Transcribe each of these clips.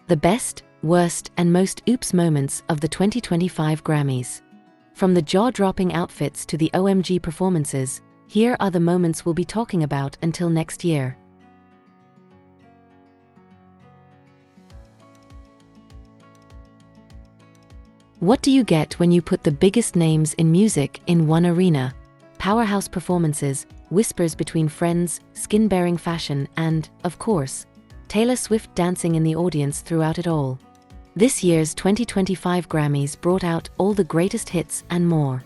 The best, worst, and most oops moments of the 2025 Grammys. From the jaw-dropping outfits to the OMG performances, here are the moments we'll be talking about until next year. What do you get when you put the biggest names in music in one arena? Powerhouse performances, whispers between friends, skin-bearing fashion, and, of course, Taylor Swift dancing in the audience throughout it all. This year's 2025 Grammys brought out all the greatest hits and more.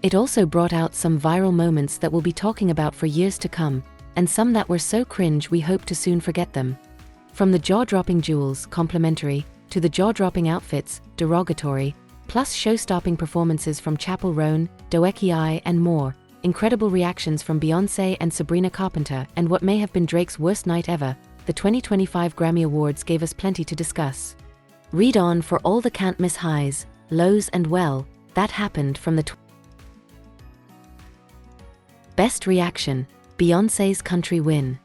It also brought out some viral moments that we'll be talking about for years to come, and some that were so cringe we hope to soon forget them. From the jaw-dropping jewels, complimentary, to the jaw-dropping outfits, derogatory, plus show-stopping performances from Chappell Roan, Doechii I, and more, incredible reactions from Beyoncé and Sabrina Carpenter, and what may have been Drake's worst night ever, the 2025 Grammy Awards gave us plenty to discuss. Read on for all the can't-miss highs, lows, and well, that happened from the Best Reaction, Beyoncé's Country Win.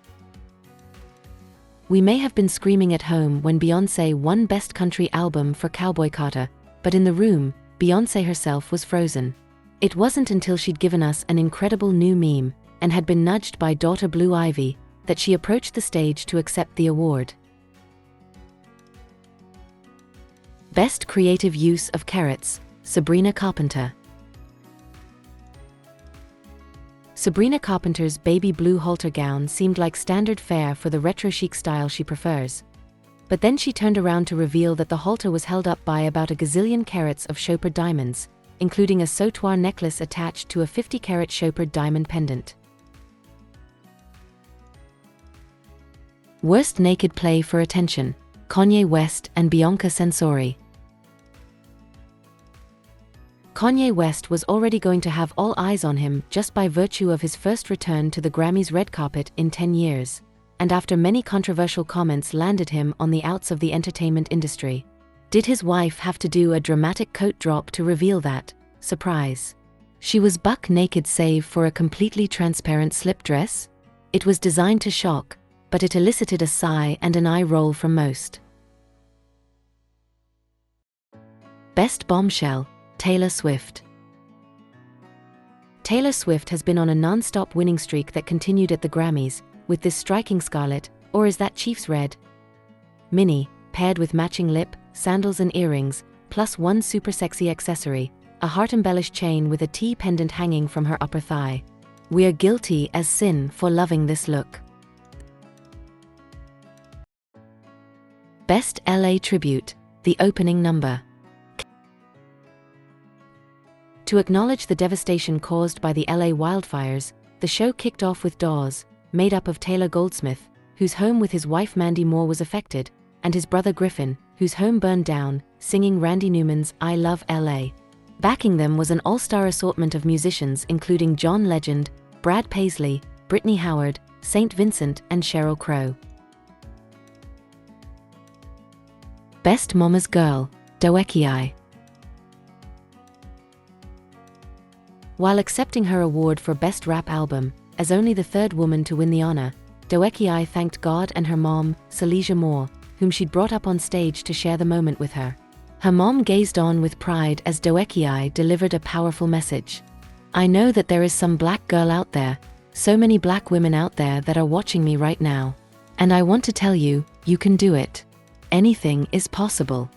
We may have been screaming at home when Beyoncé won Best Country Album for Cowboy Carter, but in the room, Beyoncé herself was frozen. It wasn't until she'd given us an incredible new meme, and had been nudged by daughter Blue Ivy, that she approached the stage to accept the award. Best Creative Use of Carrots, Sabrina Carpenter. Sabrina Carpenter's baby blue halter gown seemed like standard fare for the retro chic style she prefers. But then she turned around to reveal that the halter was held up by about a gazillion carats of chopard diamonds, including a sautoir necklace attached to a 50-carat chopard diamond pendant. Worst Naked Play for Attention, Kanye West and Bianca Censori. Kanye West was already going to have all eyes on him just by virtue of his first return to the Grammys red carpet in 10 years. And after many controversial comments landed him on the outs of the entertainment industry. Did his wife have to do a dramatic coat drop to reveal that? Surprise. She was buck naked save for a completely transparent slip dress? It was designed to shock, but it elicited a sigh and an eye roll from most. Best Bombshell, Taylor Swift. Taylor Swift has been on a non-stop winning streak that continued at the Grammys, with this striking scarlet, or is that Chief's red? Mini, paired with matching lip, sandals and earrings, plus one super sexy accessory, a heart-embellished chain with a T pendant hanging from her upper thigh. We're guilty as sin for loving this look. Best LA Tribute, the opening number. To acknowledge the devastation caused by the LA wildfires, the show kicked off with Dawes, made up of Taylor Goldsmith, whose home with his wife Mandy Moore was affected, and his brother Griffin, whose home burned down, singing Randy Newman's I Love LA. Backing them was an all-star assortment of musicians including John Legend, Brad Paisley, Brittany Howard, St. Vincent, and Sheryl Crow. Best Mama's Girl, Doechii I. While accepting her award for Best Rap Album, as only the third woman to win the honor, Doechii I thanked God and her mom, Salesia Moore, whom she'd brought up on stage to share the moment with her. Her mom gazed on with pride as Doechii I delivered a powerful message. I know that there is some black girl out there, so many black women out there that are watching me right now. And I want to tell you, you can do it. Anything is possible.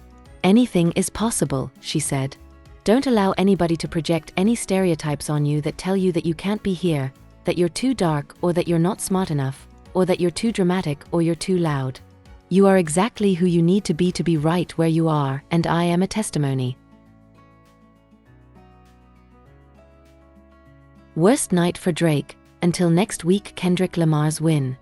Anything is possible, she said. Don't allow anybody to project any stereotypes on you that tell you that you can't be here, that you're too dark or that you're not smart enough, or that you're too dramatic or you're too loud. You are exactly who you need to be right where you are, and I am a testimony. Worst night for Drake, until next week Kendrick Lamar's win.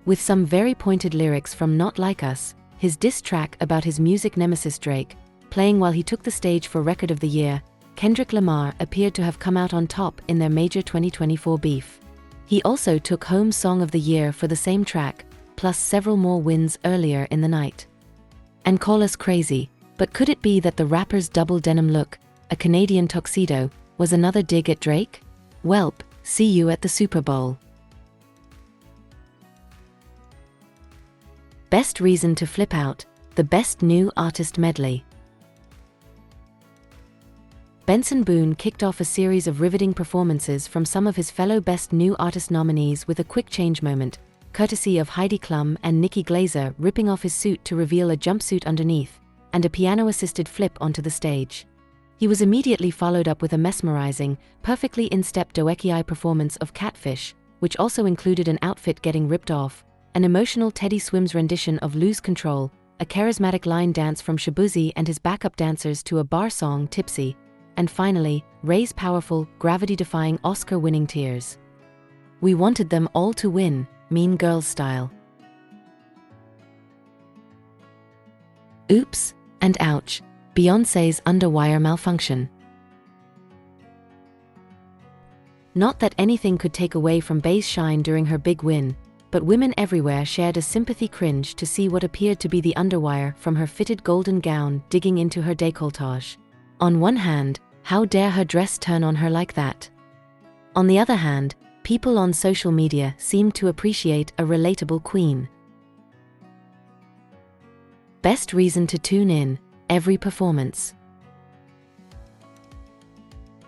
With some very pointed lyrics from Not Like Us, his diss track about his music nemesis Drake, playing while he took the stage for Record of the Year, Kendrick Lamar appeared to have come out on top in their major 2024 beef. He also took home Song of the Year for the same track, plus several more wins earlier in the night. And call us crazy, but could it be that the rapper's double denim look, a Canadian tuxedo, was another dig at Drake? Welp, see you at the Super Bowl. Best reason to flip out, the Best New Artist Medley. Benson Boone kicked off a series of riveting performances from some of his fellow Best New Artist nominees with a quick change moment, courtesy of Heidi Klum and Nikki Glaser ripping off his suit to reveal a jumpsuit underneath, and a piano-assisted flip onto the stage. He was immediately followed up with a mesmerizing, perfectly in-step Doekiai performance of Catfish, which also included an outfit getting ripped off, an emotional Teddy Swims rendition of Lose Control, a charismatic line dance from Shabuzi and his backup dancers to a bar song Tipsy, and finally, Ray's powerful, gravity-defying Oscar-winning Tears. We wanted them all to win, Mean Girls style. Oops, and ouch, Beyoncé's underwire malfunction. Not that anything could take away from Bey's shine during her big win, but women everywhere shared a sympathy cringe to see what appeared to be the underwire from her fitted golden gown digging into her décolletage. On one hand, how dare her dress turn on her like that? On the other hand, people on social media seemed to appreciate a relatable queen. Best reason to tune in, every performance.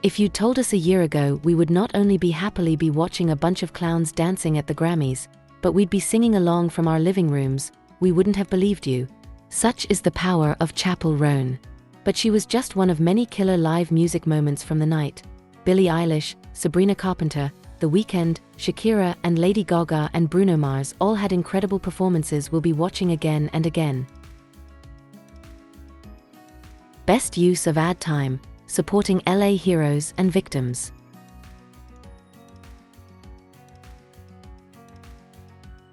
If you'd told us a year ago we would not only happily be watching a bunch of clowns dancing at the Grammys, but we'd be singing along from our living rooms, we wouldn't have believed you. Such is the power of Chapel Roan. But she was just one of many killer live music moments from the night. Billie Eilish, Sabrina Carpenter, The Weeknd, Shakira and Lady Gaga and Bruno Mars all had incredible performances we'll be watching again and again. Best use of ad time, supporting LA heroes and victims.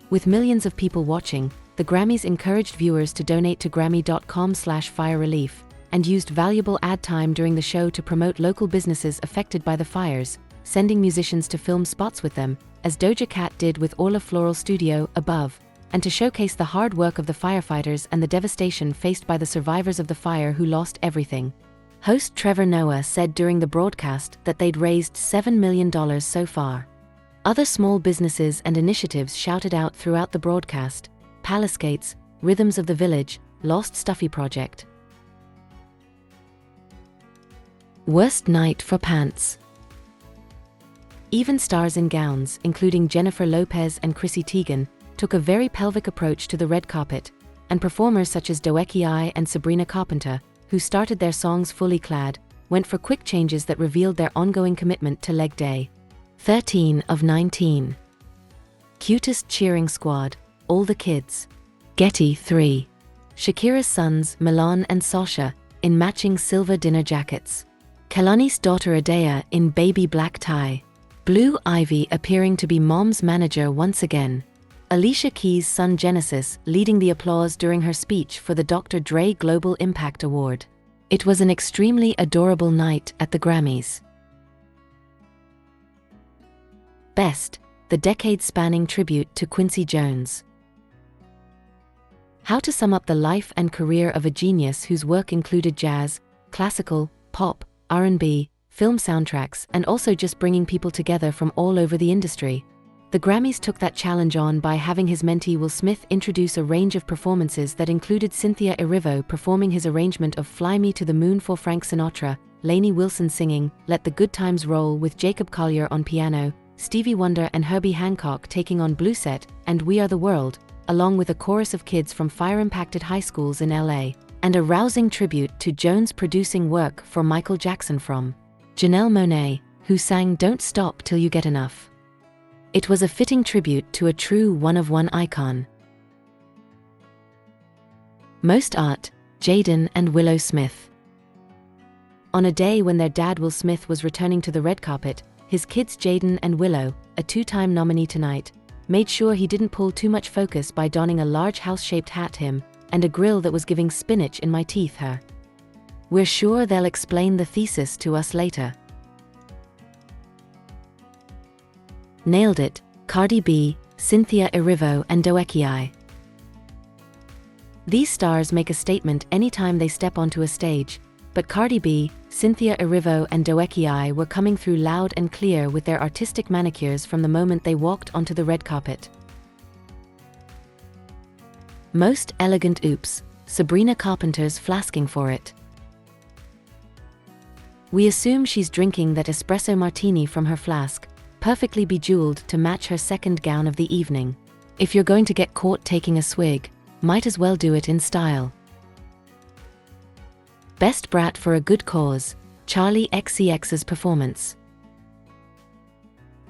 With millions of people watching, the Grammys encouraged viewers to donate to Grammy.com/fire relief, and used valuable ad time during the show to promote local businesses affected by the fires, sending musicians to film spots with them, as Doja Cat did with Orla Floral Studio, Above, and to showcase the hard work of the firefighters and the devastation faced by the survivors of the fire who lost everything. Host Trevor Noah said during the broadcast that they'd raised $7 million so far. Other small businesses and initiatives shouted out throughout the broadcast: Palaskates, Rhythms of the Village, Lost Stuffy Project. Worst night for pants. Even stars in gowns, including Jennifer Lopez and Chrissy Teigen, took a very pelvic approach to the red carpet, and performers such as Doekiai and Sabrina Carpenter, who started their songs fully clad, went for quick changes that revealed their ongoing commitment to leg day. 13 of 19. Cutest cheering squad, all the kids. Getty 3. Shakira's sons, Milan and Sasha, in matching silver dinner jackets. Kehlani's daughter Adea in baby black tie. Blue Ivy appearing to be mom's manager once again. Alicia Keys' son Genesis leading the applause during her speech for the Dr. Dre Global Impact Award. It was an extremely adorable night at the Grammys. Best, the decade-spanning tribute to Quincy Jones. How to sum up the life and career of a genius whose work included jazz, classical, pop, R&B, film soundtracks, and also just bringing people together from all over the industry. The Grammys took that challenge on by having his mentee Will Smith introduce a range of performances that included Cynthia Erivo performing his arrangement of Fly Me to the Moon for Frank Sinatra, Lainey Wilson singing Let the Good Times Roll with Jacob Collier on piano, Stevie Wonder and Herbie Hancock taking on Blue Set and We Are the World, along with a chorus of kids from fire-impacted high schools in LA, and a rousing tribute to Jones producing work for Michael Jackson from Janelle Monáe, who sang Don't Stop Till You Get Enough. It was a fitting tribute to a true one-of-one icon. Most art, Jaden and Willow Smith. On a day when their dad Will Smith was returning to the red carpet, his kids Jaden and Willow, a two-time nominee tonight, made sure he didn't pull too much focus by donning a large house-shaped hat him, and a grill that was giving spinach in my teeth her. We're sure they'll explain the thesis to us later. Nailed it, Cardi B, Cynthia Erivo and Doekiai. These stars make a statement anytime they step onto a stage, but Cardi B, Cynthia Erivo and Doekiai were coming through loud and clear with their artistic manicures from the moment they walked onto the red carpet. Most elegant oops, Sabrina Carpenter's flasking for it. We assume she's drinking that espresso martini from her flask, perfectly bejeweled to match her second gown of the evening. If you're going to get caught taking a swig, might as well do it in style. Best brat for a good cause, Charli XCX's performance.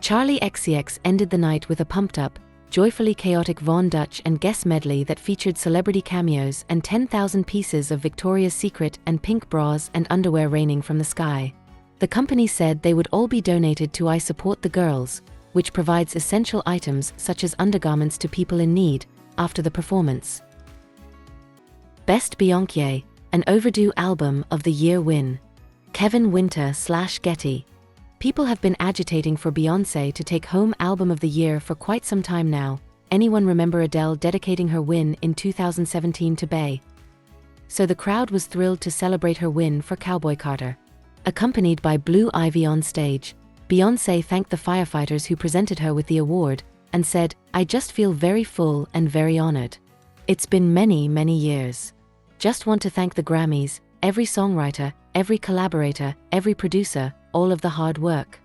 Charli XCX ended the night with a pumped-up, joyfully chaotic Von Dutch and Guess medley that featured celebrity cameos and 10,000 pieces of Victoria's Secret and pink bras and underwear raining from the sky. The company said they would all be donated to I Support the Girls, which provides essential items such as undergarments to people in need, after the performance. Best Beyoncé, an overdue album of the year win. Kevin Winter/Getty. People have been agitating for Beyoncé to take home Album of the Year for quite some time now. Anyone remember Adele dedicating her win in 2017 to Bey? So the crowd was thrilled to celebrate her win for Cowboy Carter. Accompanied by Blue Ivy on stage, Beyoncé thanked the firefighters who presented her with the award, and said, "I just feel very full and very honored. It's been many, many years. Just want to thank the Grammys, every songwriter, every collaborator, every producer, all of the hard work."